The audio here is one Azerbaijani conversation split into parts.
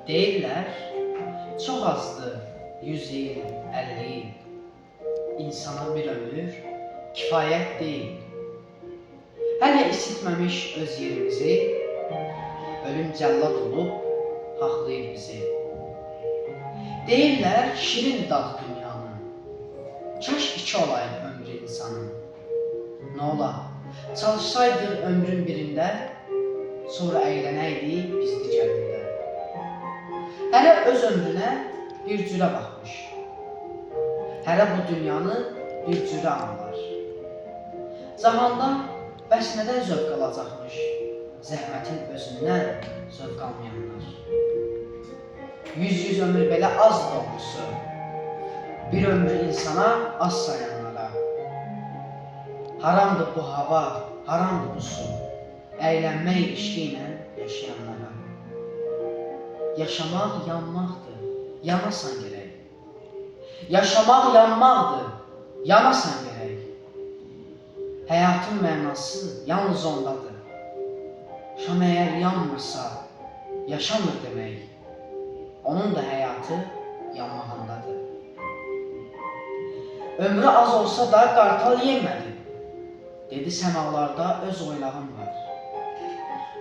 Deyirlər, çox azdır 100 il, 50 il. İnsana bir ömür kifayət deyil. Hələ isitməmiş öz yerimizi, ölüm cəllad olub haqlayır bizi. Deyirlər, şirin dadı dünyanın, kaş 2 olaydı ömrü insanın. Nə ola, çalışsaydıq ömrün birində, sonra əylənəydik biz digərində. Hələ öz ömrünə bir cürə baxmış, hələ bu dünyanı bir cürə anlar. Cahanda bəs nədən zövq alacaqmış, zəhmətin özündən zövq almayanlar. 100 ömür belə az doğrusu, bir ömrü insana az sayanlara. Haramdır bu hava, haramdır bu su, əylənmək işki ilə yaşayanlara. Yaşamaq yanmaqdır, yanasan gərək. Yaşamaq yanmaqdır, yanasan gərək. Həyatın mənası yalnız ondadır. Şam əgər yanmırsa, yaşamır demək. Onun da həyatı yanmağındadır. Ömrü az olsa da qartal yemədi. Dedi səmalarda öz oylağım var.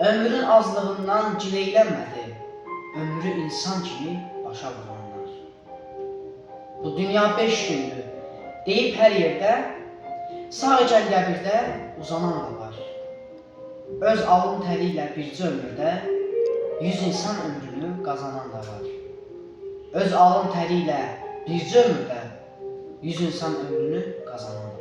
Ömrün azlığından gileylənmədi. Ömrü insan kimi başa vuranlar. Bu dünya 5 gündür deyib hər yerdə, sağ ikən qəbirdə uzanan da var. Öz alın təri ilə bircə ömürdə 100 insan ömrünü qazanan da var. Öz alın təri ilə bircə ömürdə 100 insan ömrünü qazanan da var.